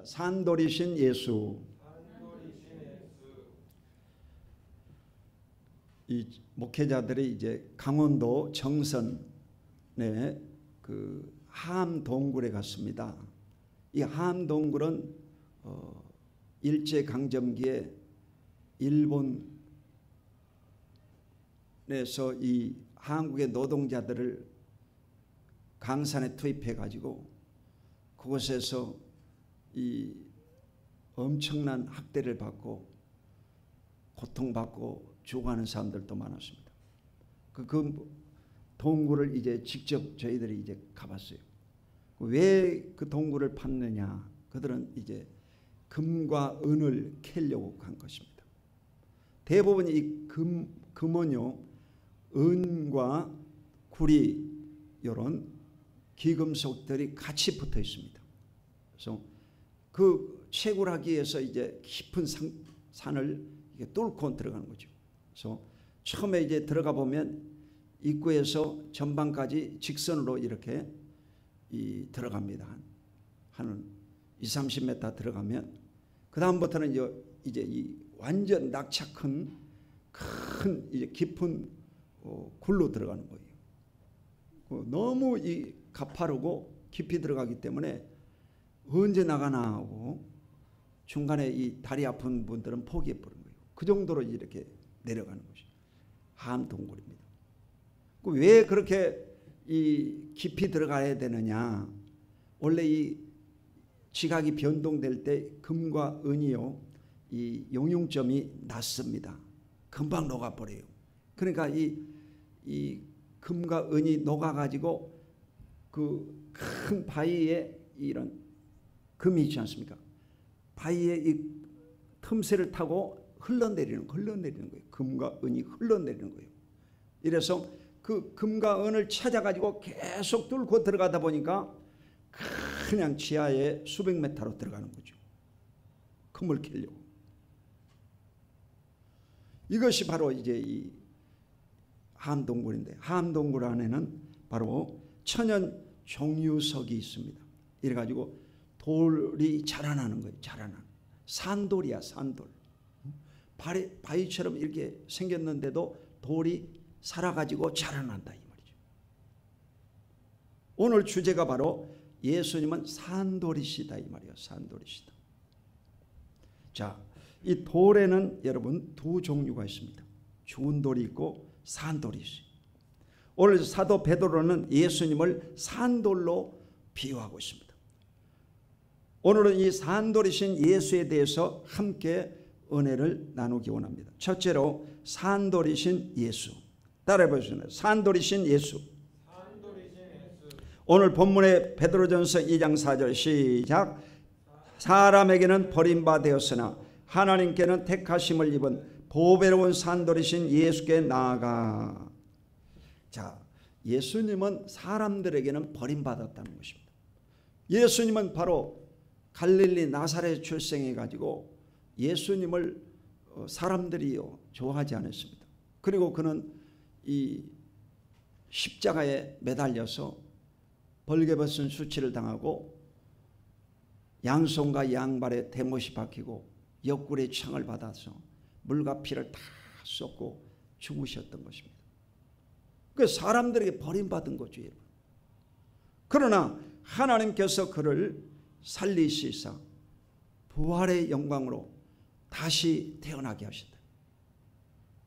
산돌이신 예수. 이 목회자들이 이제 강원도 정선에 그 함동굴에 갔습니다. 이 함동굴은 일제 강점기에 일본에서 이 한국의 노동자들을 강산에 투입해 가지고 그곳에서 이 엄청난 학대를 받고 고통받고 죽어가는 사람들도 많았습니다. 그 동굴을 이제 직접 저희들이 이제 가봤어요. 왜 그 동굴을 팠느냐? 그들은 이제 금과 은을 캐려고 간 것입니다. 대부분 이 금은요, 은과 구리 이런 귀금속들이 같이 붙어 있습니다. 그래서 그 채굴하기 위해서 이제 깊은 산을 이렇게 뚫고 들어가는 거죠. 그래서 처음에 이제 들어가 보면 입구에서 전방까지 직선으로 이렇게 들어갑니다. 한 20-30m 들어가면 그 다음부터는 이제 이 완전 낙차 큰 이제 깊은 굴로 들어가는 거예요. 너무 이 가파르고 깊이 들어가기 때문에 언제 나가나 하고 중간에 이 다리 아픈 분들은 포기해 버린 거예요. 그 정도로 이렇게 내려가는 것이 함동굴입니다. 왜 그렇게 이 깊이 들어가야 되느냐? 원래 이 지각이 변동될 때 금과 은이요, 이 용융점이 낮습니다. 금방 녹아버려요. 그러니까 이 금과 은이 녹아가지고 그 큰 바위에 이런 금이 있지 않습니까? 바위에 이 틈새를 타고 흘러내리는 거예요. 금과 은이 흘러내리는 거예요. 이래서 그 금과 은을 찾아가지고 계속 뚫고 들어가다 보니까 그냥 지하에 수백 메타로 들어가는 거죠. 금을 캐려고. 이것이 바로 이제 이 함동굴인데, 함동굴 안에는 바로 천연 종유석이 있습니다. 이래가지고 돌이 자라나는 거예요. 산돌이야, 산돌. 바위처럼 이렇게 생겼는데도 돌이 살아가지고 자라난다 이 말이죠. 오늘 주제가 바로 예수님은 산돌이시다 이 말이에요. 산돌이시다. 자, 이 돌에는 여러분 두 종류가 있습니다. 좋은 돌이 있고 산돌이 있어요. 오늘 사도 베드로는 예수님을 산돌로 비유하고 있습니다. 오늘은 이 산돌이신 예수에 대해서 함께 은혜를 나누기 원합니다. 첫째로 산돌이신 예수. 따라해 보시죠. 산돌이신 예수. 오늘 본문의 베드로전서 2장 4절 시작. 사람에게는 버림받았으나 하나님께는 택하심을 입은 보배로운 산돌이신 예수께 나아가. 자, 예수님은 사람들에게는 버림받았다는 것입니다. 예수님은 바로 갈릴리 나사렛 출생해 가지고 예수님을 사람들이 좋아하지 않았습니다. 그리고 그는 이 십자가에 매달려서 벌게벗은 수치를 당하고 양손과 양발에 대못이 박히고 옆구리에 창을 받아서 물과 피를 다 쏟고 죽으셨던 것입니다. 그 사람들에게 버림받은 거죠. 그러나 하나님께서 그를 살리시사 부활의 영광으로 다시 태어나게 하셨다.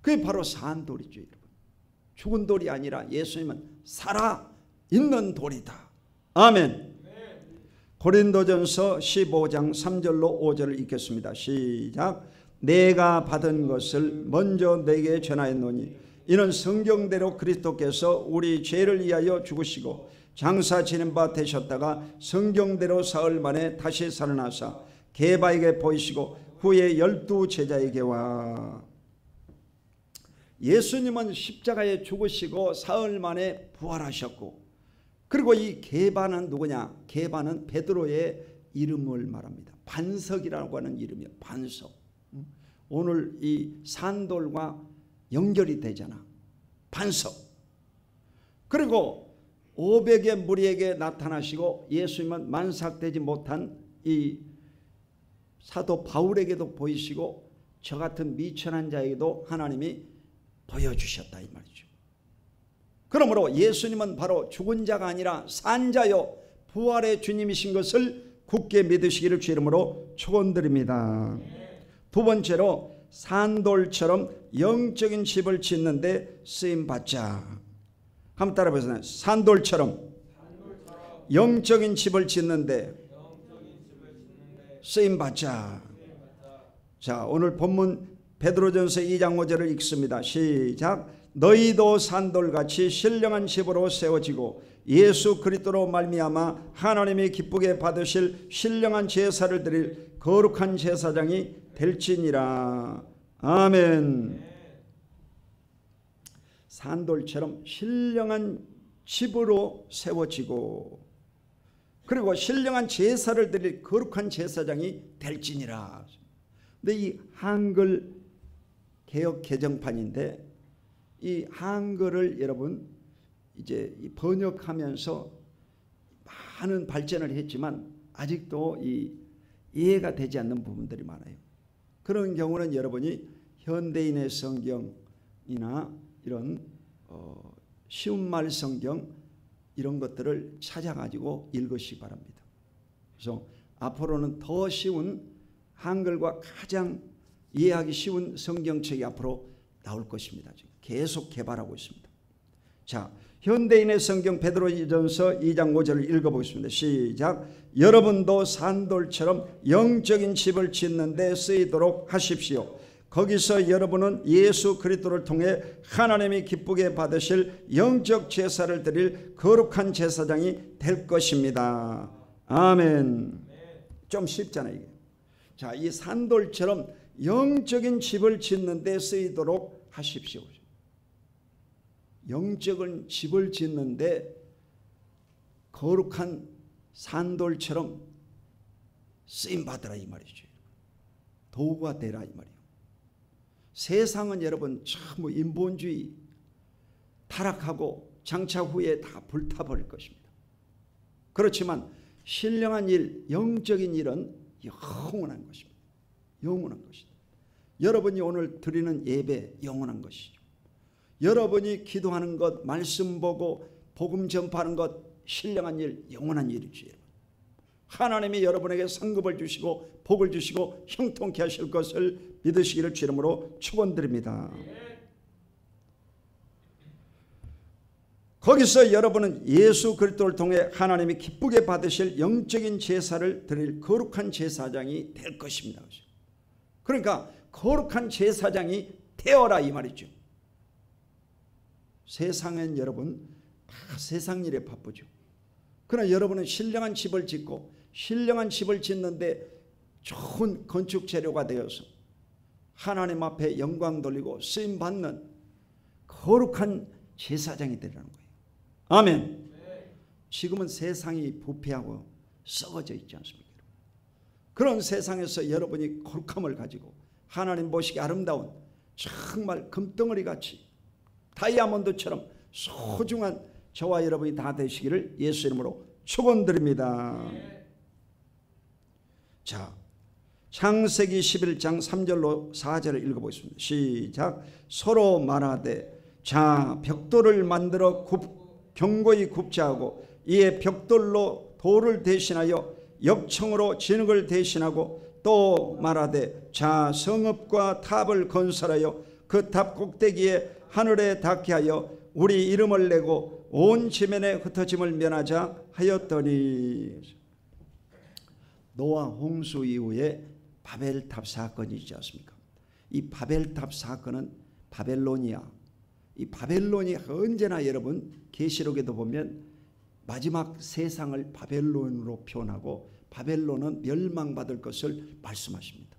그게 바로 산돌이죠. 여러분. 죽은 돌이 아니라 예수님은 살아있는 돌이다. 아멘. 고린도전서 15장 3절로 5절을 읽겠습니다. 시작. 내가 받은 것을 먼저 내게 전하였노니 이는 성경대로 그리스도께서 우리 죄를 위하여 죽으시고 장사 지낸 바 되셨다가 성경대로 사흘 만에 다시 살아나사 게바에게 보이시고 후에 12 제자에게 와. 예수님은 십자가에 죽으시고 사흘 만에 부활하셨고, 그리고 이 게바는 누구냐? 게바는 베드로의 이름을 말합니다. 반석이라고 하는 이름이에요. 반석. 오늘 이 산돌과 연결이 되잖아. 반석. 그리고 500의 무리에게 나타나시고 예수님은 만삭되지 못한 이 사도 바울에게도 보이시고 저 같은 미천한 자에게도 하나님이 보여주셨다 이 말이죠. 그러므로 예수님은 바로 죽은 자가 아니라 산 자요 부활의 주님이신 것을 굳게 믿으시기를 주 이름으로 축원드립니다. 두 번째로 산돌처럼 영적인 집을 짓는 데 쓰임 받자. 한번 따라 보세요. 산돌처럼 영적인 집을 짓는 데 쓰임 받자. 자, 오늘 본문 베드로전서 2장 5절을 읽습니다. 시작. 너희도 산돌같이 신령한 집으로 세워지고 예수 그리스도로 말미암아 하나님이 기쁘게 받으실 신령한 제사를 드릴 거룩한 제사장이 될지니라. 아멘. 산돌처럼 신령한 집으로 세워지고 그리고 신령한 제사를 드릴 거룩한 제사장이 될지니라. 근데 이 한글 개역 개정판인데 이 한글을 여러분 이제 번역하면서 많은 발전을 했지만 아직도 이 이해가 되지 않는 부분들이 많아요. 그런 경우는 여러분이 현대인의 성경이나 이런 쉬운 말 성경 이런 것들을 찾아가지고 읽으시기 바랍니다. 그래서 앞으로는 더 쉬운 한글과 가장 이해하기 쉬운 성경책이 앞으로 나올 것입니다. 지금 계속 개발하고 있습니다. 자, 현대인의 성경 베드로전서 2장 5절을 읽어보겠습니다. 시작. 여러분도 산돌처럼 영적인 집을 짓는 데 쓰이도록 하십시오. 거기서 여러분은 예수 그리스도를 통해 하나님이 기쁘게 받으실 영적 제사를 드릴 거룩한 제사장이 될 것입니다. 아멘. 좀 쉽잖아요 이게. 자, 이 산돌처럼 영적인 집을 짓는 데 쓰이도록 하십시오. 영적인 집을 짓는데 거룩한 산돌처럼 쓰임 받으라 이 말이죠. 도구가 되라 이 말이에요. 세상은 여러분 전부 인본주의 타락하고 장차 후에 다 불타버릴 것입니다. 그렇지만 신령한 일, 영적인 일은 영원한 것입니다. 영원한 것이다. 여러분이 오늘 드리는 예배 영원한 것이죠. 여러분이 기도하는 것, 말씀 보고 복음 전파하는 것 신령한 일, 영원한 일이죠. 하나님이 여러분에게 상급을 주시고 복을 주시고 형통케 하실 것을 믿으시기를 주 이름으로 축원드립니다. 거기서 여러분은 예수 그리스도를 통해 하나님이 기쁘게 받으실 영적인 제사를 드릴 거룩한 제사장이 될 것입니다. 그러니까 거룩한 제사장이 되어라 이 말이죠. 세상엔 여러분 다 세상 일에 바쁘죠. 그러나 여러분은 신령한 집을 짓고 신령한 집을 짓는데 좋은 건축 재료가 되어서 하나님 앞에 영광 돌리고 쓰임받는 거룩한 제사장이 되라는 거예요. 아멘. 지금은 세상이 부패하고 썩어져 있지 않습니까? 그런 세상에서 여러분이 거룩함을 가지고 하나님 보시기 아름다운 정말 금덩어리같이 다이아몬드처럼 소중한 저와 여러분이 다 되시기를 예수 이름으로 축원드립니다. 자, 창세기 11장 3절로 4절을 읽어보겠습니다. 시작. 서로 말하되 자 벽돌을 만들어 견고히 굽자 하고 이에 벽돌로 돌을 대신하여 역청으로 진흙을 대신하고 또 말하되 자 성읍과 탑을 건설하여 그 탑 꼭대기에 하늘에 닿게 하여 우리 이름을 내고 온 지면에 흩어짐을 면하자 하였더니 노아 홍수 이후에 바벨탑 사건이 있지 않습니까? 이 바벨탑 사건은 바벨로니아, 이 바벨론이 언제나 여러분 계시록에도 보면 마지막 세상을 바벨론으로 표현하고 바벨론은 멸망받을 것을 말씀하십니다.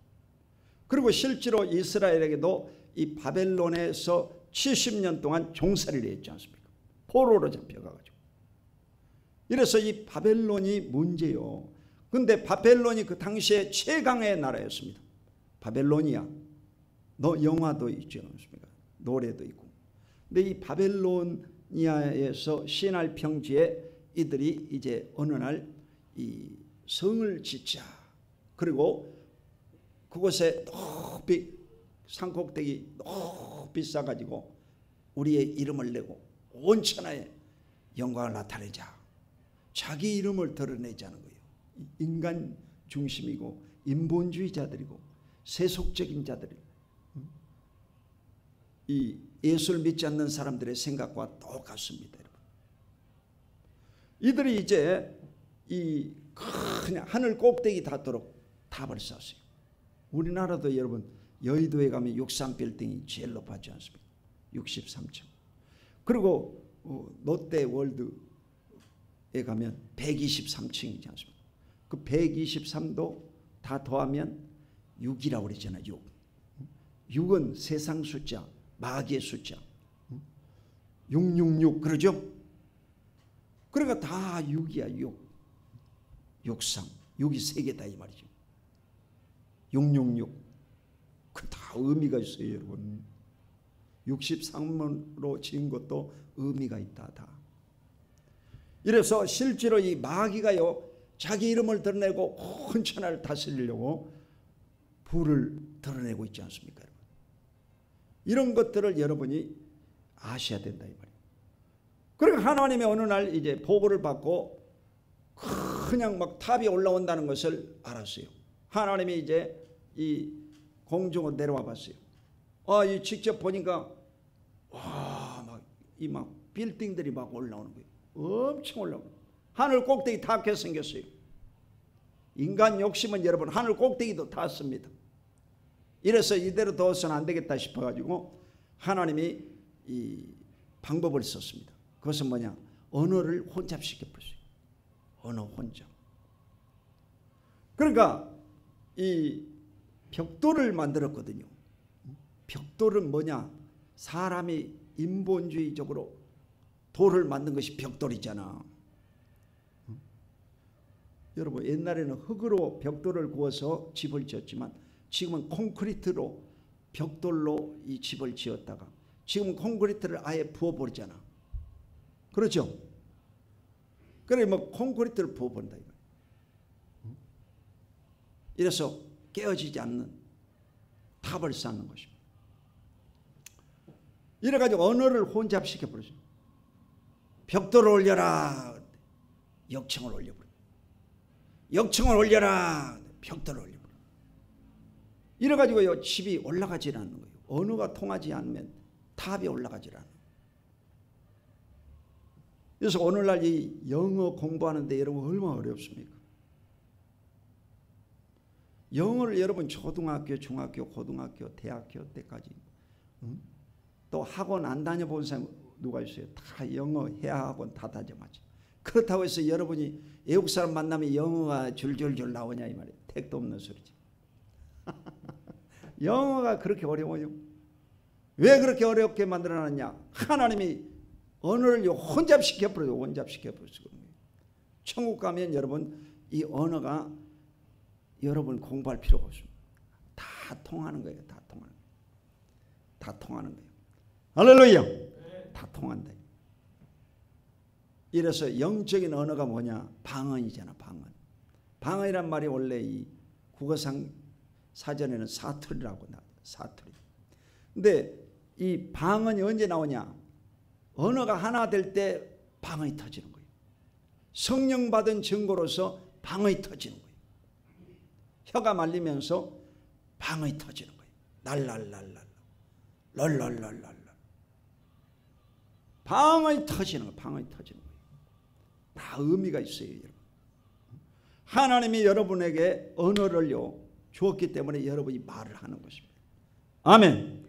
그리고 실제로 이스라엘에게도 이 바벨론에서 70년 동안 종살이를 했지 않습니까? 포로로 잡혀가지고. 이래서 이 바벨론이 문제요. 근데 바벨론이 그 당시에 최강의 나라였습니다. 바벨로니아. 영화도 있지 않습니까? 노래도 있고. 근데 이 바벨로니아에서 시날 평지에 이들이 이제 어느 날 이 성을 짓자. 그리고 그곳에 높이 산꼭대기 높이 쌓아가지고 우리의 이름을 내고 온 천하에 영광을 나타내자. 자기 이름을 드러내자는 거예요. 인간 중심이고 인본주의자들이고 세속적인 자들이 이 예수를 믿지 않는 사람들의 생각과 똑같습니다. 여러분. 이들이 이제 이 그냥 하늘 꼭대기 닿도록 탑을 쌓았어요. 우리나라도 여러분 여의도에 가면 63빌딩이 제일 높았지 않습니까? 63층. 그리고 롯데월드에 가면 123층이지 않습니까? 그 123도 다 더하면 6이라고 그러잖아요. 6. 6은 세상 숫자, 마귀의 숫자. 666 그러죠? 그러니까 다 6이야. 6. 63. 6이 3개다 이 말이죠. 666. 그 다 의미가 있어요, 여러분. 63으로 지은 것도 의미가 있다. 다. 이래서 실제로 이 마귀가요, 자기 이름을 드러내고 온 천하를 다스리려고 부를 드러내고 있지 않습니까, 여러분? 이런 것들을 여러분이 아셔야 된다 이 말이에요. 그러니까 하나님의 어느 날 이제 보고를 받고 그냥 막 탑이 올라온다는 것을 알았어요. 하나님이 이제 이 공중으로 내려와 봤어요. 이 직접 보니까 와, 막 빌딩들이 막 올라오는 거예요. 엄청 올라오고 하늘 꼭대기 닿게 생겼어요. 인간 욕심은 여러분 하늘 꼭대기도 닿습니다. 이래서 이대로 둬서는 안 되겠다 싶어가지고 하나님이 이 방법을 썼습니다. 그것은 뭐냐? 언어를 혼잡시켜 버렸어요. 언어 혼잡. 그러니까 이 벽돌을 만들었거든요. 벽돌은 뭐냐? 사람이 인본주의적으로 돌을 만든 것이 벽돌이잖아. 여러분 옛날에는 흙으로 벽돌을 구워서 집을 지었지만 지금은 콘크리트로 벽돌로 이 집을 지었다가 지금 콘크리트를 아예 부어버리잖아. 그렇죠? 그래 뭐 콘크리트를 부어버린다 이거. 이래서 깨어지지 않는 탑을 쌓는 것입니다. 이래가지고 언어를 혼잡시켜 버렸어요. 벽돌을 올려라. 역청을 올려버려. 역청을 올려라. 벽돌을 올려버려. 이래가지고요 집이 올라가지 않는 거예요. 언어가 통하지 않으면 탑이 올라가지 않아요. 그래서 오늘날 이 영어 공부하는데 여러분 얼마나 어렵습니까? 영어를 여러분 초등학교, 중학교, 고등학교, 대학교 때까지 또 학원 안 다녀본 사람 누가 있어요? 다 영어 회화학원 다 다녀봤죠. 그렇다고 해서 여러분이 외국 사람 만나면 영어가 줄줄줄 나오냐 이 말이에요. 택도 없는 소리지. 영어가 그렇게 어려워요? 왜 그렇게 어렵게 만들어놨냐? 하나님이 언어를 혼잡시켜버려요. 혼잡시켜버려요. 천국 가면 여러분 이 언어가 여러분 공부할 필요가 없습니다. 다 통하는 거예요. 다 통하는 거예요. 다 통하는 거예요. 할렐루야. 다 통한다. 이래서 영적인 언어가 뭐냐? 방언이잖아. 방언. 방언이란 말이 원래 이 국어상 사전에는 사투리라고 나와요. 사투리. 근데 이 방언이 언제 나오냐? 언어가 하나 될 때 방언이 터지는 거예요. 성령 받은 증거로서 방언이 터지는 거예요. 혀가 말리면서 방언이 터지는 거예요. 날랄랄랄 랄랄랄랄 방언이 터지는 거예요. 방언이 터지는 거예요. 다 의미가 있어요, 여러분. 하나님이 여러분에게 언어를요 주었기 때문에 여러분이 말을 하는 것입니다. 아멘.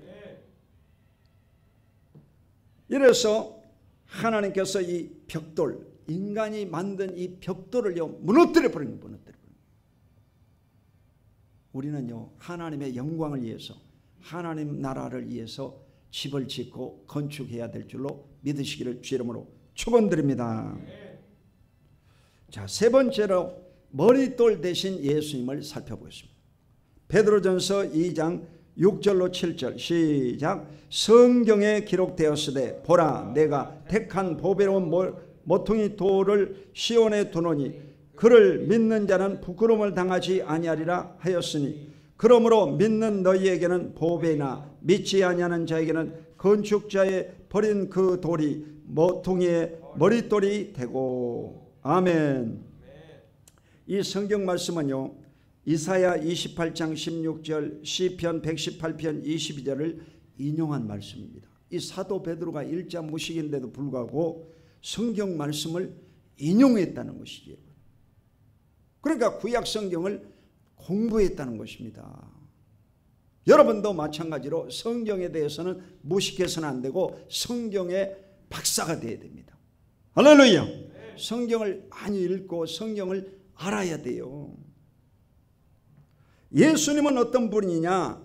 이래서 하나님께서 이 벽돌, 인간이 만든 이 벽돌을요 무너뜨려 버린 거예요. 무너뜨려 버린 거예요. 우리는요 하나님의 영광을 위해서 하나님 나라를 위해서 집을 짓고 건축해야 될 줄로 믿으시기를 주 이름으로 축원드립니다. 자, 세 번째로 머릿돌 대신 예수님을 살펴보겠습니다. 베드로전서 2장 6절로 7절 시작. 성경에 기록되었으되 보라 내가 택한 보배로운 모퉁이 돌을 시온에 두노니 그를 믿는 자는 부끄러움을 당하지 아니하리라 하였으니 그러므로 믿는 너희에게는 보배나 믿지 아니하는 자에게는 건축자의 버린 그 돌이 모퉁이의 머릿돌이 되고. 아멘. 이 성경 말씀은요, 이사야 28장 16절, 시편 118편 22절을 인용한 말씀입니다. 이 사도 베드로가 일자 무식인데도 불구하고 성경 말씀을 인용했다는 것이죠. 그러니까 구약 성경을 공부했다는 것입니다. 여러분도 마찬가지로 성경에 대해서는 무식해서는 안 되고 성경의 박사가 되어야 됩니다. 할렐루야. 성경을 많이 읽고 성경을 알아야 돼요. 예수님은 어떤 분이냐?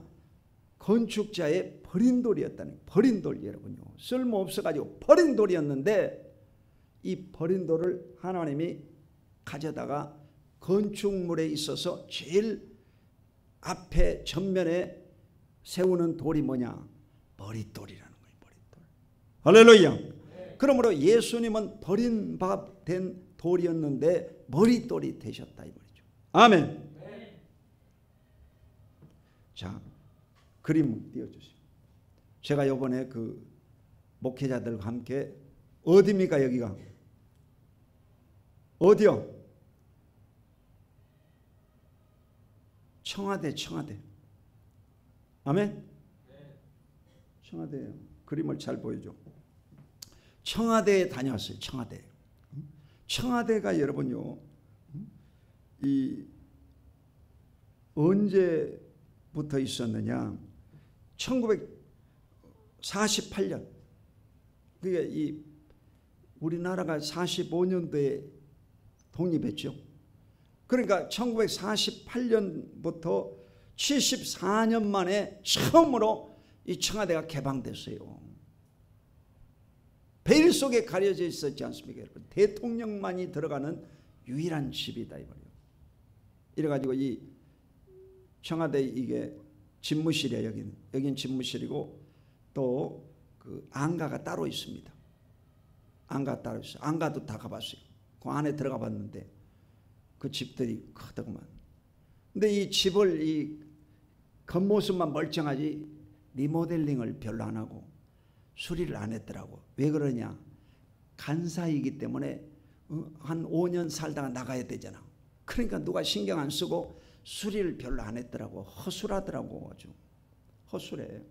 건축자의 버린 돌이었다는 거예요. 버린 돌, 여러분요, 쓸모없어가지고 버린 돌이었는데 이 버린 돌을 하나님이 가져다가 건축물에 있어서 제일 앞에 전면에 세우는 돌이 뭐냐? 머릿돌이라는 거예요. 머릿돌. 할렐루야. 그러므로 예수님은 버림받은 돌이었는데 머릿돌이 되셨다 이 말이죠. 아멘. 자, 그림 띄워주세요. 제가 이번에 그 목회자들과 함께 어디입니까? 여기가 어디요? 청와대. 청와대. 아멘. 청와대예요. 그림을 잘 보여줘. 청와대에 다녀왔어요. 청와대. 청와대가 여러분요, 이 언제부터 있었느냐? 1948년. 그게 이 우리나라가 45년도에 독립했죠. 그러니까 1948년부터 74년 만에 처음으로 이 청와대가 개방됐어요. 베일 속에 가려져 있었지 않습니까, 여러분? 대통령만이 들어가는 유일한 집이다 이 말이에요. 이래가지고 이 청와대 이게 집무실이에요. 여긴 집무실이고 또 그 안가가 따로 있습니다. 안가 따로 있어요. 안가도 다 가봤어요. 그 안에 들어가 봤는데 그 집들이 크더구만. 근데 이 집을 이 겉모습만 멀쩡하지 리모델링을 별로 안 하고 수리를 안 했더라고. 왜 그러냐? 간사이기 때문에 한 5년 살다가 나가야 되잖아. 그러니까 누가 신경 안 쓰고 수리를 별로 안 했더라고. 허술하더라고. 아주 허술해.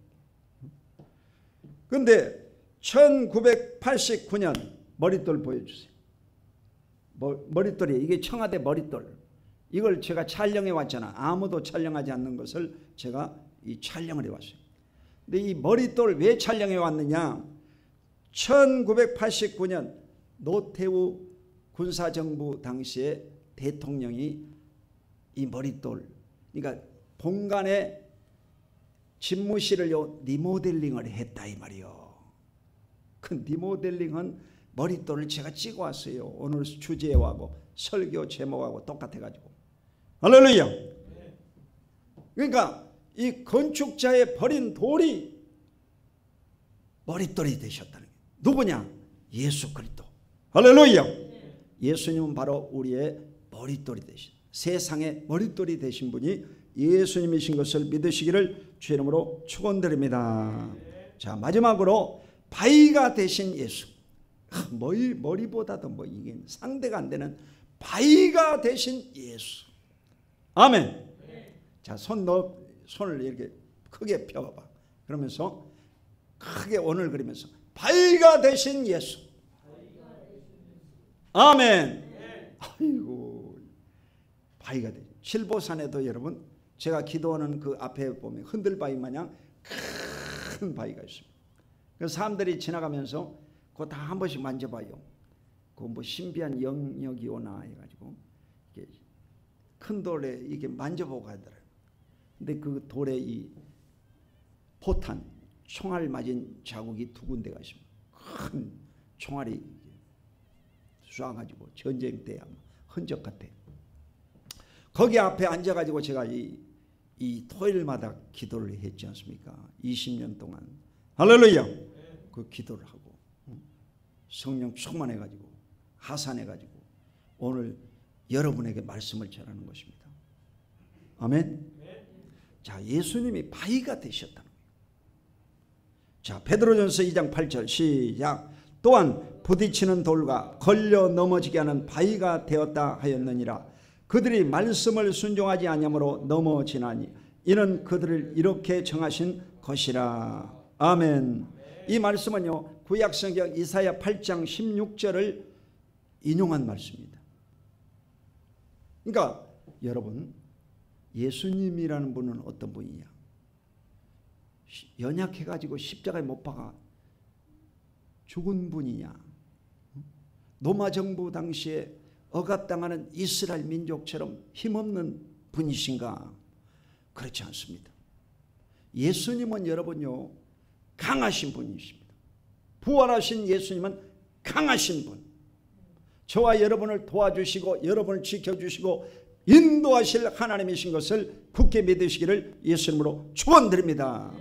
근데 1989년 머릿돌 보여주세요. 머릿돌이 이게 청와대 머릿돌. 이걸 제가 촬영해 왔잖아. 아무도 촬영하지 않는 것을 제가 이 촬영을 해 왔어요. 근데 이 머릿돌 왜 촬영해 왔느냐? 1989년 노태우 군사정부 당시에 대통령이 이 머릿돌, 그러니까 본관에 집무실을 리모델링을 했다 이 말이요. 그 리모델링은 머릿돌을 제가 찍어 왔어요. 오늘 주제하고 설교 제목하고 똑같아가지고. 할렐루야. 그러니까 이 건축자의 버린 돌이 머릿돌이 되셨다는 게 누구냐? 예수 그리스도. 할렐루야. 예수님은 바로 우리의 머릿돌이 되신, 세상의 머릿돌이 되신 분이 예수님이신 것을 믿으시기를 주의 이름으로 축원드립니다. 자, 마지막으로 바위가 되신 예수. 머리보다도 뭐 이게 상대가 안 되는 바위가 되신 예수. 아멘. 자, 손을 이렇게 크게 펴봐. 그러면서 크게 원을 그리면서 바위가 되신 예수. 아멘. 아이고, 바위가 되신. 칠보산에도 여러분 제가 기도하는 그 앞에 보면 흔들바위 마냥 큰 바위가 있습니다. 그래서 사람들이 지나가면서 그거 다 한 번씩 만져봐요. 그 뭐 신비한 영역이 오나 해가지고 큰 돌에 이게 만져보고 하더라고요. 근데 그 돌에 이 포탄, 총알 맞은 자국이 두 군데가 있습니다. 큰 총알이 쏴가지고 전쟁 때 흔적 같아. 거기 앞에 앉아가지고 제가 이 토요일마다 기도를 했지 않습니까? 20년 동안. 할렐루야. 그 기도를 하고 성령 충만해가지고 하산해가지고 오늘 여러분에게 말씀을 전하는 것입니다. 아멘. 자, 예수님이 바위가 되셨다는 거예요. 자, 베드로전서 2장 8절 시작. 또한 부딪히는 돌과 걸려 넘어지게 하는 바위가 되었다 하였느니라. 그들이 말씀을 순종하지 아니하므로 넘어지나니 이는 그들을 이렇게 정하신 것이라. 아멘. 이 말씀은요, 구약성경 이사야 8장 16절을 인용한 말씀입니다. 그러니까 여러분, 예수님이라는 분은 어떤 분이냐? 연약해가지고 십자가에 못 박아 죽은 분이냐? 로마 정부 당시에 억압당하는 이스라엘 민족처럼 힘없는 분이신가? 그렇지 않습니다. 예수님은 여러분요, 강하신 분이십니다. 부활하신 예수님은 강하신 분. 저와 여러분을 도와주시고 여러분을 지켜주시고 인도하실 하나님이신 것을 굳게 믿으시기를 예수님으로 축원드립니다.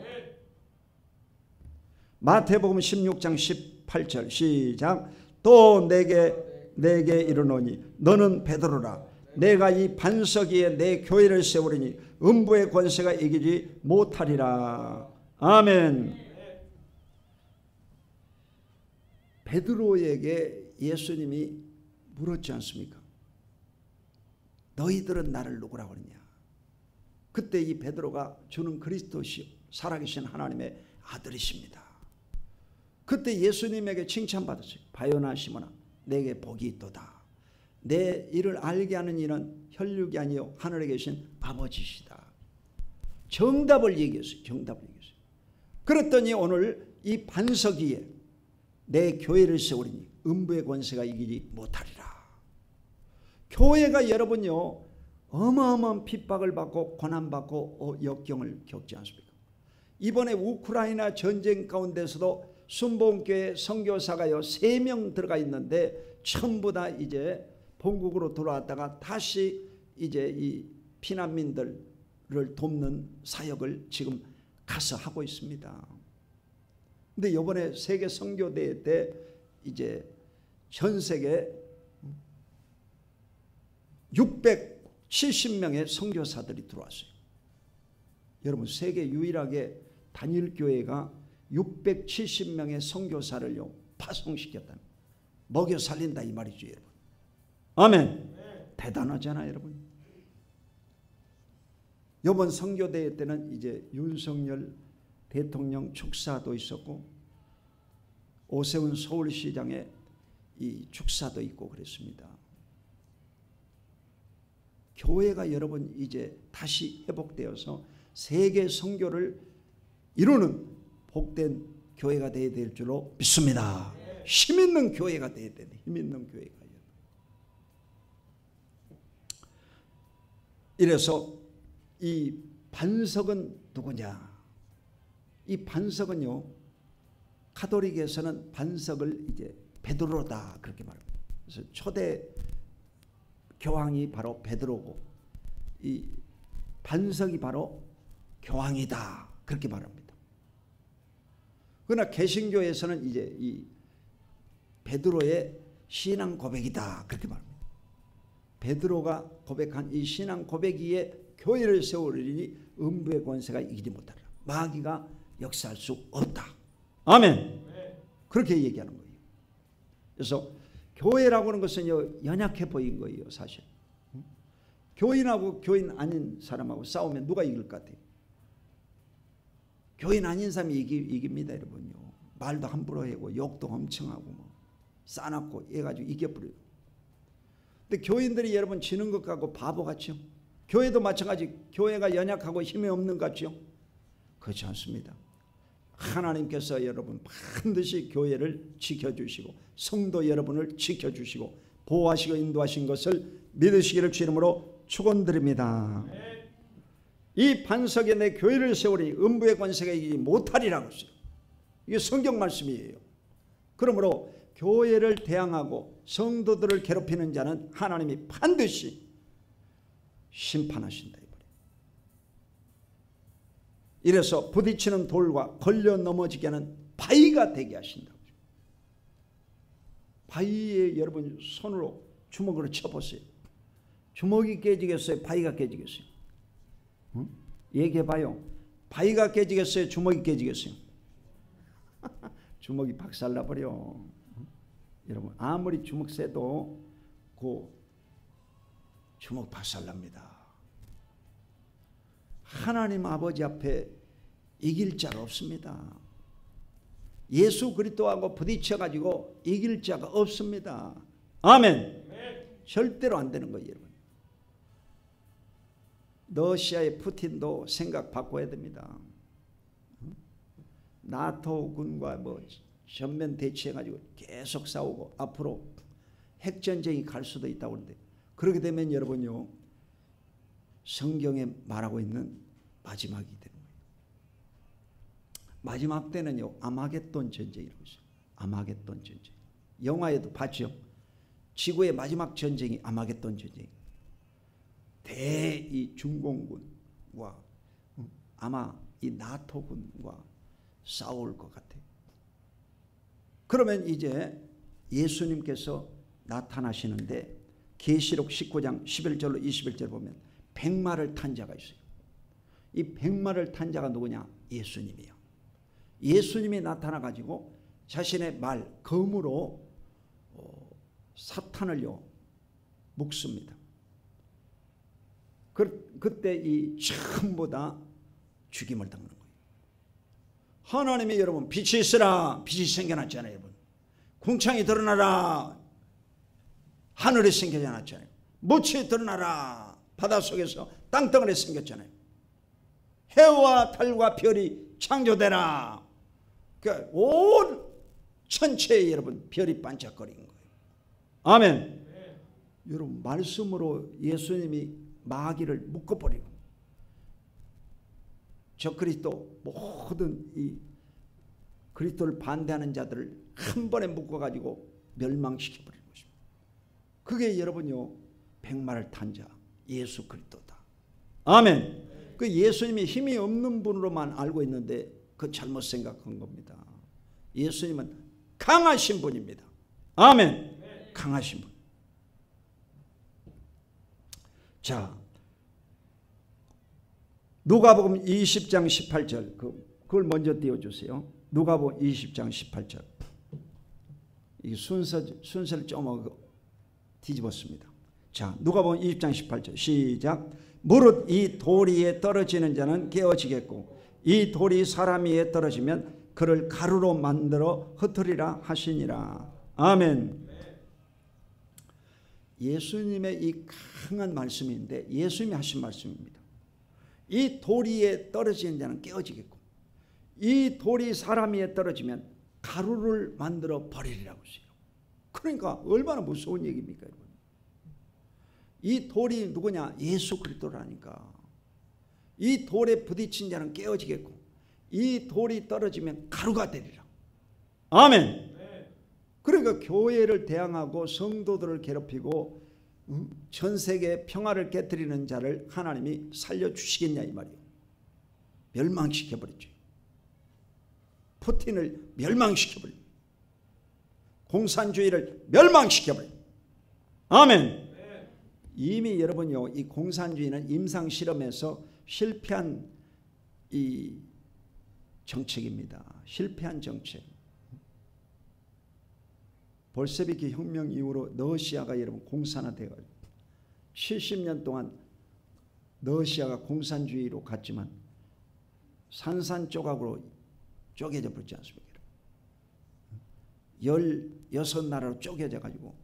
마태복음 16장 18절 시작. 또 내게 이르노니 너는 베드로라. 내가 이 반석 위에 내 교회를 세우리니 음부의 권세가 이기지 못하리라. 아멘. 베드로에게 예수님이 물었지 않습니까? 너희들은 나를 누구라고 하느냐? 그때 이 베드로가 주는 그리스도시요 살아계신 하나님의 아들이십니다. 그때 예수님에게 칭찬받았어요. 바요나 시몬아, 내게 복이 있도다. 내 일을 알게 하는 이는 혈육이 아니요 하늘에 계신 아버지시다. 정답을 얘기했어요. 정답을 얘기했어요. 그랬더니 오늘 이 반석 위에 내 교회를 세우리니 음부의 권세가 이기지 못하리라. 교회가 여러분요, 어마어마한 핍박을 받고 고난받고 역경을 겪지 않습니까? 이번에 우크라이나 전쟁 가운데서도 순복음교회 선교사가요 3명 들어가 있는데 전부 다 이제 본국으로 돌아왔다가 다시 이제 이 피난민들을 돕는 사역을 지금 가서 하고 있습니다. 근데 이번에 세계 선교대회 때 이제 전 세계 670명의 선교사들이 들어왔어요. 여러분, 세계 유일하게 단일교회가 670명의 선교사를요 파송시켰다는, 먹여 살린다 이 말이죠, 여러분. 아멘. 대단하잖아요, 여러분. 이번 선교대회 때는 이제 윤석열 대통령 축사도 있었고 오세훈 서울시장의 이 축사도 있고 그랬습니다. 교회가 여러분 이제 다시 회복되어서 세계 선교를 이루는 복된 교회가 되어야 될 줄로 믿습니다. 힘 있는 교회가 되어야 돼. 힘 있는 교회가. 이래서 이 반석은 누구냐? 이 반석은요, 가톨릭에서는 반석을 이제 베드로다 그렇게 말합니다. 그래서 초대 교황이 바로 베드로고 이 반석이 바로 교황이다 그렇게 말합니다. 그러나 개신교에서는 이제 이 베드로의 신앙 고백이다 그렇게 말합니다. 베드로가 고백한 이 신앙 고백 위에 교회를 세우리니 음부의 권세가 이기지 못하리라. 마귀가 역사할 수 없다. 아멘. 그렇게 얘기하는 거예요. 그래서 교회라고 하는 것은 연약해 보인 거예요, 사실. 교인하고 교인 아닌 사람하고 싸우면 누가 이길 것 같아요? 교인 아닌 사람이 이깁니다, 여러분요. 말도 함부로 하고 욕도 엄청 하고 뭐 싸납고 해가지고 이겨버려요. 근데 교인들이 여러분 지는 것 같고 바보 같죠? 교회도 마찬가지. 교회가 연약하고 힘이 없는 것 같죠? 그렇지 않습니다. 하나님께서 여러분 반드시 교회를 지켜주시고 성도 여러분을 지켜주시고 보호하시고 인도하신 것을 믿으시기를 주 이름으로 축원드립니다. 이 반석에 내 교회를 세우리 음부의 권세가 이기지 못하리라고 했어요. 이게 성경 말씀이에요. 그러므로 교회를 대항하고 성도들을 괴롭히는 자는 하나님이 반드시 심판하신다. 이래서 부딪히는 돌과 걸려 넘어지게 하는 바위가 되게 하신다. 바위에 여러분 손으로 주먹으로 쳐보세요. 주먹이 깨지겠어요? 바위가 깨지겠어요? 응? 얘기해봐요. 바위가 깨지겠어요? 주먹이 깨지겠어요? 주먹이 박살나버려. 여러분 아무리 주먹 세도 그 주먹 박살납니다. 하나님 아버지 앞에 이길 자가 없습니다. 예수 그리스도하고 부딪혀가지고 이길 자가 없습니다. 아멘. 절대로 안 되는 거예요. 여러분 러시아의 푸틴도 생각 바꿔야 됩니다. 나토군과 뭐 전면 대치해가지고 계속 싸우고 앞으로 핵전쟁이 갈 수도 있다고 하는데, 그렇게 되면 여러분요 성경에 말하고 있는 마지막이 되는 거예요. 마지막 때는요 아마겟돈 전쟁이라고 있어요. 아마겟돈 전쟁. 영화에도 봤죠. 지구의 마지막 전쟁이 아마겟돈 전쟁. 이 중공군과 아마 이 나토군과 싸울 것 같아요. 그러면 이제 예수님께서 나타나시는데 계시록 19장 11절로 21절 보면 백마를 탄 자가 있어요. 이 백마를 탄 자가 누구냐? 예수님이에요. 예수님이 나타나 가지고 자신의 말 검으로 사탄을요 묶습니다. 그때 이 전부 다 죽임을 당하는 거예요. 하나님이 여러분 빛이 있으라, 빛이 생겨났잖아요. 여러분 궁창이 드러나라, 하늘이 생겨났잖아요. 무치 드러나라, 바닷속에서 땅덩어리 생겼잖아요. 해와 달과 별이 창조되라. 그러니까 온 천체에 여러분 별이 반짝거리는 거예요. 아멘. 여러분 말씀으로 예수님이 마귀를 묶어버리고 저 그리스도 모든 이 그리스도를 반대하는 자들을 한 번에 묶어가지고 멸망시켜버리는 것입니다. 그게 여러분요 백마를 탄 자 예수 그리스도다. 아멘. 그 예수님이 힘이 없는 분으로만 알고 있는데 그 잘못 생각한 겁니다. 예수님은 강하신 분입니다. 아멘. 강하신 분. 자, 누가복음 20장 18절 그걸 먼저 띄워주세요. 누가복음 20장 18절. 이 순서를 좀 뒤집었습니다. 자, 누가복음 20장 18절 시작. 무릇 이 돌 위에 떨어지는 자는 깨어지겠고 이 돌이 사람 위에 떨어지면 그를 가루로 만들어 흩으리라 하시니라. 아멘. 예수님의 이 강한 말씀인데 예수님이 하신 말씀입니다. 이 돌 위에 떨어지는 자는 깨어지겠고 이 돌이 사람 위에 떨어지면 가루를 만들어 버리리라고 했어요. 그러니까 얼마나 무서운 얘기입니까? 여러분. 이 돌이 누구냐? 예수 그리스도라니까. 이 돌에 부딪힌 자는 깨어지겠고 이 돌이 떨어지면 가루가 되리라. 아멘. 그러니까 교회를 대항하고 성도들을 괴롭히고 전 세계 평화를 깨뜨리는 자를 하나님이 살려주시겠냐 이 말이에요. 멸망시켜버리죠. 푸틴을 멸망시켜버리고 공산주의를 멸망시켜버리고. 아멘. 이미 여러분요 이 공산주의는 임상실험에서 실패한 이 정책입니다. 실패한 정책. 볼셰비키 혁명 이후로 러시아가 여러분 공산화되어 70년 동안 러시아가 공산주의로 갔지만 산산조각으로 쪼개져 버리지 않습니까? 16나라로 쪼개져 가지고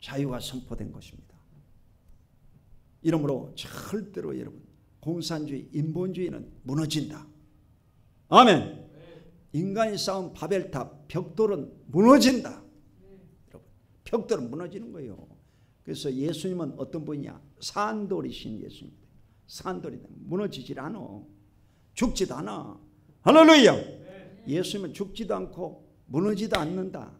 자유가 선포된 것입니다. 이러므로 절대로 여러분 공산주의, 인본주의는 무너진다. 아멘. 인간이 쌓은 바벨탑, 벽돌은 무너진다. 여러분, 벽돌은 무너지는 거예요. 그래서 예수님은 어떤 분이냐? 산돌이신 예수님입니다. 산돌이 무너지질 않아. 죽지도 않아. 할렐루야. 예수님은 죽지도 않고 무너지도 않는다.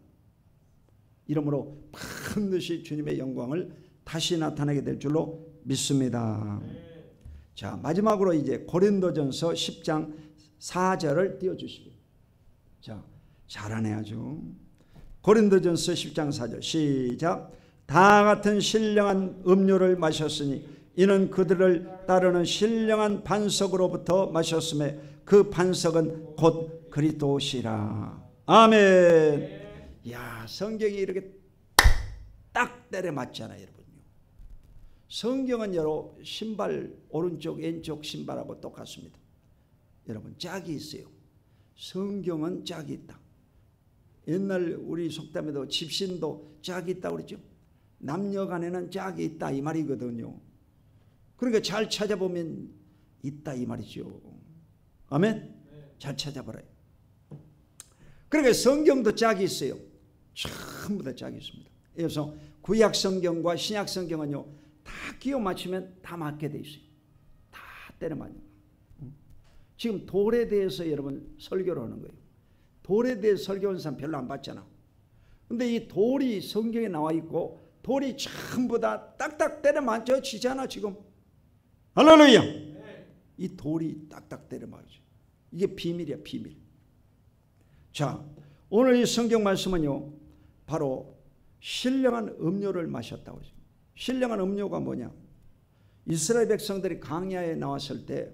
이러므로 반드시 주님의 영광을 다시 나타나게 될 줄로 믿습니다. 자, 마지막으로 이제 고린도전서 10장 4절을 띄워주시기. 자, 잘하네 아주. 고린도전서 10장 4절 시작. 다 같은 신령한 음료를 마셨으니 이는 그들을 따르는 신령한 반석으로부터 마셨음에 그 반석은 곧 그리스도시라. 아멘. 야, 성경이 이렇게 딱 때려 맞잖아요, 여러분요. 성경은 여러 신발 오른쪽 왼쪽 신발하고 똑같습니다. 여러분, 짝이 있어요. 성경은 짝이 있다. 옛날 우리 속담에도 집신도 짝이 있다고 그랬죠. 남녀 간에는 짝이 있다 이 말이거든요. 그러니까 잘 찾아보면 있다 이 말이죠. 아멘. 잘 찾아보라요. 그러니까 성경도 짝이 있어요. 전부 다 짝이 있습니다. 그래서 구약 성경과 신약 성경은요, 다 끼워 맞추면 다 맞게 돼 있어요. 다 때려 맞는. 지금 돌에 대해서 여러분 설교를 하는 거예요. 돌에 대해서 설교하는 사람 별로 안 봤잖아. 근데 이 돌이 성경에 나와 있고 돌이 전부 다 딱딱 때려 맞춰지잖아 지금. 할렐루야. 이 돌이 딱딱 때려 맞죠. 이게 비밀이야, 비밀. 자, 오늘 이 성경 말씀은요, 바로 신령한 음료를 마셨다고 했습니다. 신령한 음료가 뭐냐? 이스라엘 백성들이 광야에 나왔을 때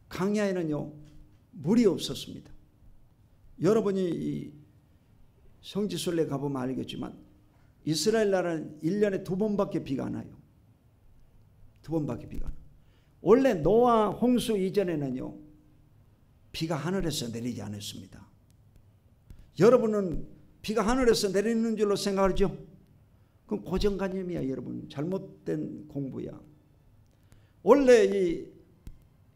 광야에는요 물이 없었습니다. 여러분이 이 성지순례 가보면 알겠지만 이스라엘 나라는 1년에 2번밖에 비가 안 와요. 2번밖에 비가 안 와요. 원래 노아 홍수 이전에는요 비가 하늘에서 내리지 않았습니다. 여러분은 비가 하늘에서 내리는 줄로 생각하죠? 그건 고정관념이야. 여러분 잘못된 공부야. 원래 이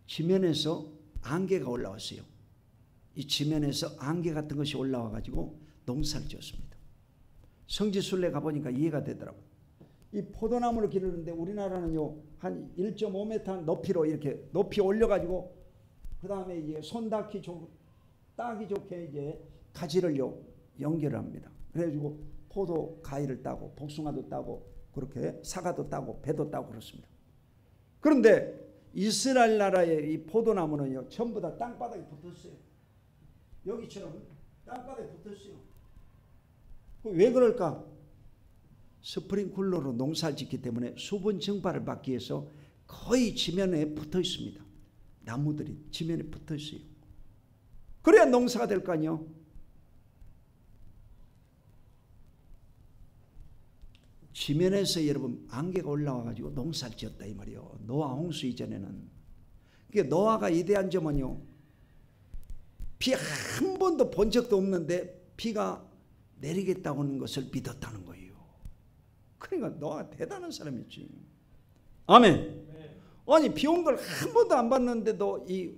지면에서 안개가 올라왔어요. 이 지면에서 안개 같은 것이 올라와 가지고 농사를 지었습니다. 성지순례 가보니까 이해가 되더라고요. 이 포도나무를 기르는데 우리나라는요 한 1.5m 높이로 이렇게 높이 올려가지고 그 다음에 이제 손 따기 좋게 이제 가지를요 연결을 합니다. 그래가지고 포도 가위를 따고 복숭아도 따고 그렇게 사과도 따고 배도 따고 그렇습니다. 그런데 이스라엘 나라의 이 포도나무는요 전부 다 땅바닥에 붙었어요. 여기처럼 땅바닥에 붙었어요. 왜 그럴까? 스프링쿨러로 농사를 짓기 때문에 수분 증발을 막기 위해서 거의 지면에 붙어 있습니다. 나무들이 지면에 붙어 있어요. 그래야 농사가 될 거 아니에요. 지면에서 여러분 안개가 올라와 가지고 농사를 지었다 이 말이에요. 노아 홍수 이전에는. 그러니까 노아가 이대한 점은요, 비 한 번도 본 적도 없는데 비가 내리겠다고 하는 것을 믿었다는 거예요. 그러니까 노아가 대단한 사람이지. 아멘. 아니 비 온 걸 한 번도 안 봤는데도 이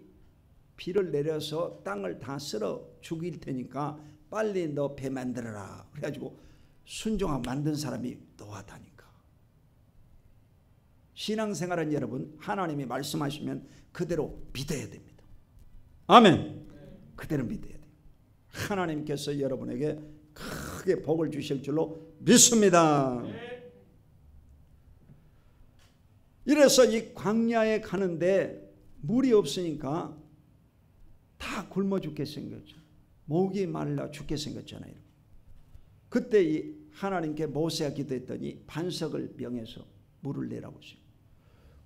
비를 내려서 땅을 다 쓸어 죽일 테니까 빨리 너 배 만들어라. 그래가지고 순종하고 만든 사람이 노아다니까. 신앙생활은 여러분 하나님이 말씀하시면 그대로 믿어야 됩니다. 아멘. 그대로 믿어야 돼요. 하나님께서 여러분에게 크게 복을 주실 줄로 믿습니다. 이래서 이 광야에 가는데 물이 없으니까 다 굶어 죽게 생겼죠. 목이 말라 죽게 생겼잖아요. 그때 이 하나님께 모세가 기도했더니 반석을 명해서 물을 내라고 했어요.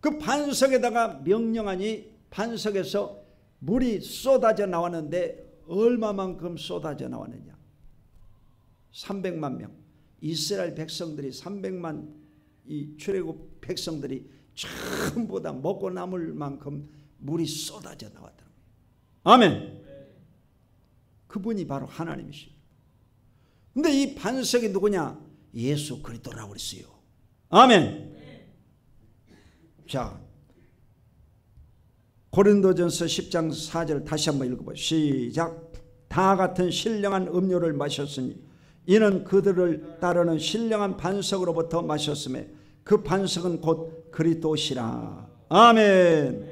그 반석에다가 명령하니 반석에서 물이 쏟아져 나왔는데 얼마만큼 쏟아져 나왔느냐? 300만 명. 이스라엘 백성들이 300만 이 출애굽 백성들이 전부 다 먹고 남을 만큼 물이 쏟아져 나왔더라고요. 아멘. 그분이 바로 하나님이시죠. 근데 이 반석이 누구냐? 예수 그리스도라고 그랬어요. 아멘. 자, 고린도전서 10장 4절 다시 한번 읽어보세요. 시작. 다 같은 신령한 음료를 마셨으니 이는 그들을 따르는 신령한 반석으로부터 마셨음에 그 반석은 곧 그리스도시라. 아멘.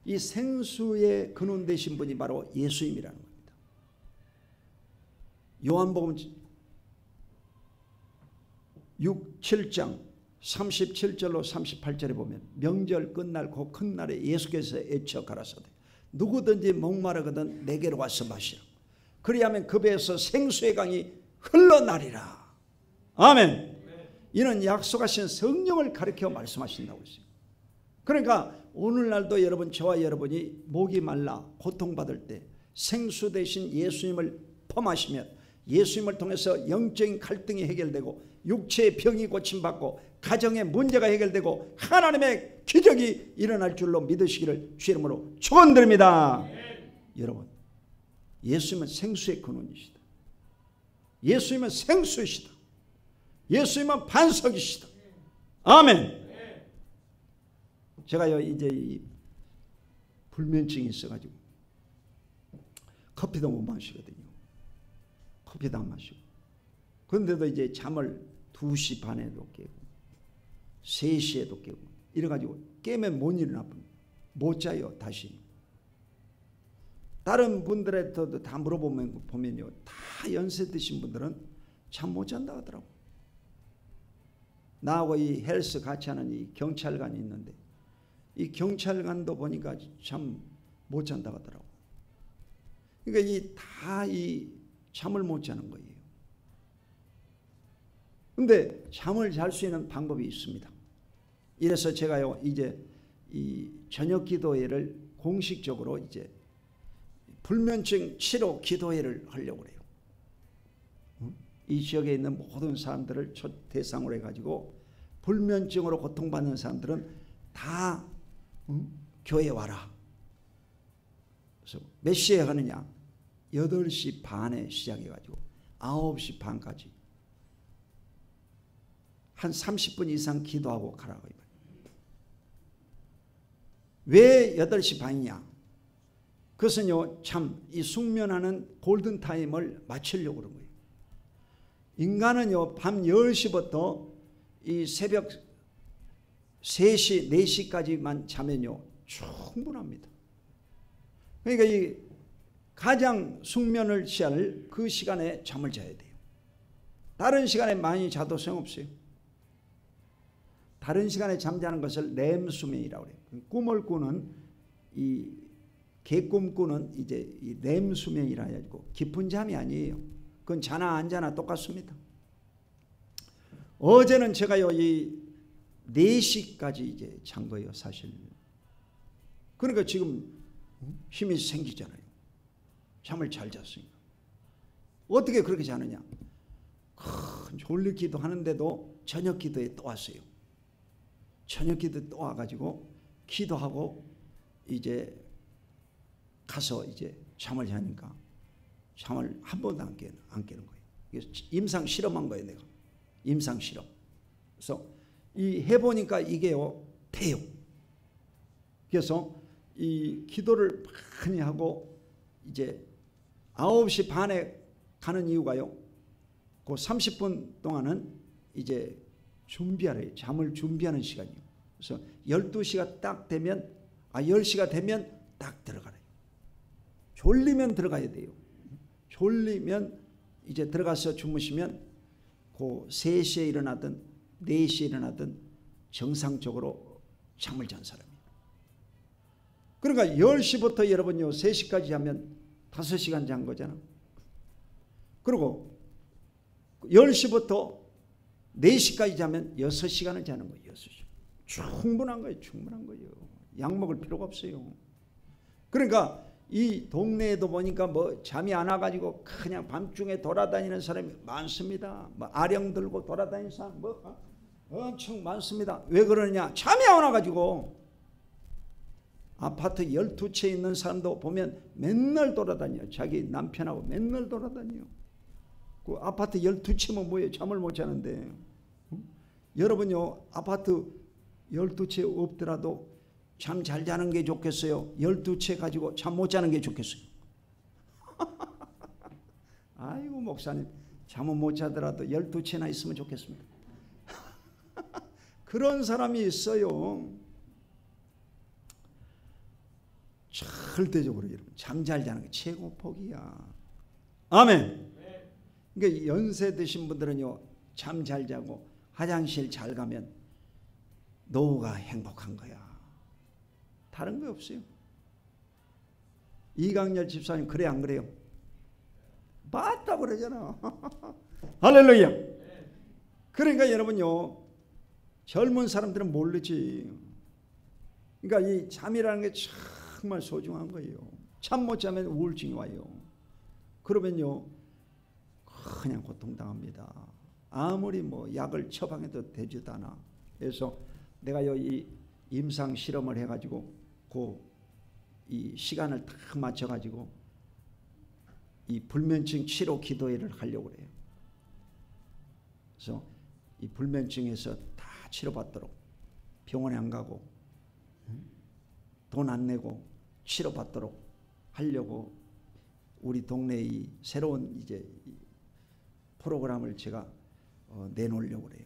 이 생수의 근원 되신 분이 바로 예수님이라는 겁니다. 요한복음 7장 37절로 38절에 보면 명절 끝날 그 큰 날에 예수께서 애쳐 가라사대 누구든지 목마르거든 내게로 와서 마시라. 그리하면 그 배에서 생수의 강이 흘러나리라. 아멘. 이는 약속하신 성령을 가리켜 말씀하신다고 했어요. 그러니까 오늘날도 여러분, 저와 여러분이 목이 말라 고통받을 때 생수 대신 예수님을 범하시면 예수님을 통해서 영적인 갈등이 해결되고 육체의 병이 고침받고 가정의 문제가 해결되고 하나님의 기적이 일어날 줄로 믿으시기를 주의 이름으로 축원드립니다. 여러분, 예수님은 생수의 근원이시다. 예수님은 생수이시다. 예수님은 반석이시다. 아멘. 제가요 이제 이 불면증이 있어가지고 커피도 못 마시거든요. 커피도 안 마시고. 그런데도 이제 잠을 2시 반에도 깨고 3시에도 깨고 이래가지고 깨면 못 일어나 못 자요. 다시 다른 분들한테도 다 물어보면요, 다 연세 드신 분들은 잠 못 잔다 하더라고. 나하고 이 헬스 같이 하는 이 경찰관이 있는데 이 경찰관도 보니까 잠 못 잔다 하더라고. 그러니까 이 잠을 못 자는 거예요. 근데 잠을 잘 수 있는 방법이 있습니다. 이래서 제가요 이제 이 저녁 기도회를 공식적으로 이제 불면증 치료 기도회를 하려고 그래요. 이 지역에 있는 모든 사람들을 대상으로 해가지고 불면증으로 고통받는 사람들은 다 교회 와라. 그래서 몇 시에 하느냐? 8시 반에 시작해가지고 9시 반까지 한 30분 이상 기도하고 가라고. 왜 8시 반이냐? 그것은요, 참 이 숙면하는 골든타임을 맞추려고 그런 거예요. 인간은요, 밤 10시부터 이 새벽 3시, 4시까지만 자면요, 충분합니다. 그러니까 이 가장 숙면을 취할 그 시간에 잠을 자야 돼요. 다른 시간에 많이 자도 소용없어요. 다른 시간에 잠자는 것을 렘수면이라고 그래요. 꿈을 꾸는 이 개꿈 꾸는 이제 이 렘수면이라 해가지고 깊은 잠이 아니에요. 그건 자나 안 자나 똑같습니다. 어제는 제가요 이 4시까지 이제 잔 거예요, 사실. 그러니까 지금 힘이 생기잖아요. 잠을 잘 잤으니까. 어떻게 그렇게 자느냐? 졸리기도 하는데도 저녁 기도에 또 왔어요. 저녁 기도에 또 와가지고 기도하고 이제 가서 이제 잠을 자니까 잠을 한 번도 안 깨는 거예요. 임상 실험한 거예요, 내가. 임상 실험. 그래서 이 해보니까 이게요 돼요. 그래서 이 기도를 많이 하고 이제 9시 반에 가는 이유가요, 그 30분 동안은 이제 준비하래요. 잠을 준비하는 시간이에요. 그래서 12시가 딱 되면 10시가 되면 딱 들어가래요. 졸리면 들어가야 돼요. 졸리면 이제 들어가서 주무시면 그 3시에 일어나든 4시에 일어나든 정상적으로 잠을 잔 사람이에요. 그러니까 10시부터 여러분요 3시까지 자면 5시간 잔 거잖아. 그리고 10시부터 4시까지 자면 6시간을 자는 거예요. 6시간. 충분한 거예요. 충분한 거예요. 약 먹을 필요가 없어요. 그러니까 이 동네에도 보니까 뭐 잠이 안 와가지고 그냥 밤중에 돌아다니는 사람이 많습니다. 뭐 아령 들고 돌아다니는 사람 뭐 엄청 많습니다. 왜 그러느냐? 잠이 안 와가지고. 아파트 12채 있는 사람도 보면 맨날 돌아다녀요. 자기 남편하고 맨날 돌아다녀요. 그 아파트 12채면 뭐예요? 잠을 못 자는데. 여러분요, 아파트 12채 없더라도 잠 잘 자는 게 좋겠어요? 12채 가지고 잠 못 자는 게 좋겠어요? 아이고 목사님, 잠은 못 자더라도 12채나 있으면 좋겠습니다. 그런 사람이 있어요. 절대적으로 여러분 잠 잘 자는 게 최고 복이야. 아멘. 그러니까 연세 드신 분들은요, 잠 잘 자고 화장실 잘 가면 노후가 행복한 거야. 다른 거 없어요. 이강렬 집사님 그래 안 그래요? 맞다 그러잖아. 할렐루야. 그러니까 여러분요, 젊은 사람들은 모르지. 그러니까 이 잠이라는 게 정말 소중한 거예요. 잠 못 자면 우울증이 와요. 그러면요 그냥 고통당합니다. 아무리 뭐 약을 처방해도 되지도 않아. 그래서 내가 이 임상 실험을 해가지고 이 시간을 딱 맞춰가지고 이 불면증 치료 기도회를 하려고 그래요. 그래서 이 불면증에서 다 치료받도록 병원에 안 가고 돈 안 내고 치료받도록 하려고 우리 동네에 이 새로운 이제 프로그램을 제가 내놓으려고 그래요.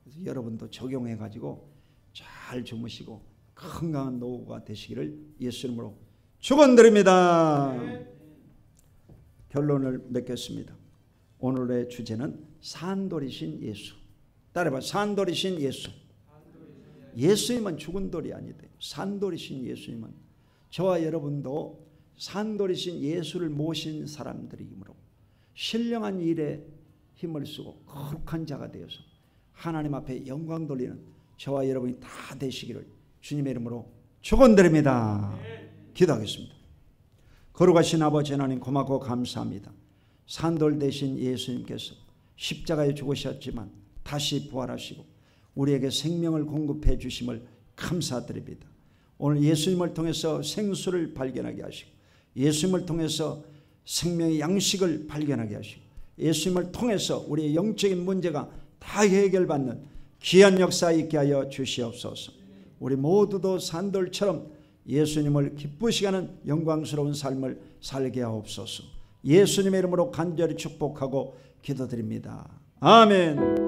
그래서 여러분도 적용해 가지고 잘 주무시고 건강한 노후가 되시기를 예수님으로 축원드립니다. 결론을 맺겠습니다. 오늘의 주제는 산돌이신 예수. 따라해봐. 산돌이신 예수. 예수님은 죽은 돌이 아니대요. 산돌이신 예수님은 저와 여러분도 산돌이신 예수를 모신 사람들이므로 신령한 일에 힘을 쓰고 거룩한 자가 되어서 하나님 앞에 영광 돌리는 저와 여러분이 다 되시기를 주님의 이름으로 축원드립니다. 기도하겠습니다. 거룩하신 아버지 하나님 고맙고 감사합니다. 산돌 되신 예수님께서 십자가에 죽으셨지만 다시 부활하시고 우리에게 생명을 공급해 주심을 감사드립니다. 오늘 예수님을 통해서 생수를 발견하게 하시고 예수님을 통해서 생명의 양식을 발견하게 하시고 예수님을 통해서 우리의 영적인 문제가 다 해결받는 귀한 역사 있게 하여 주시옵소서. 우리 모두도 산돌처럼 예수님을 기쁘시게 하는 영광스러운 삶을 살게 하옵소서. 예수님의 이름으로 간절히 축복하고 기도드립니다. 아멘.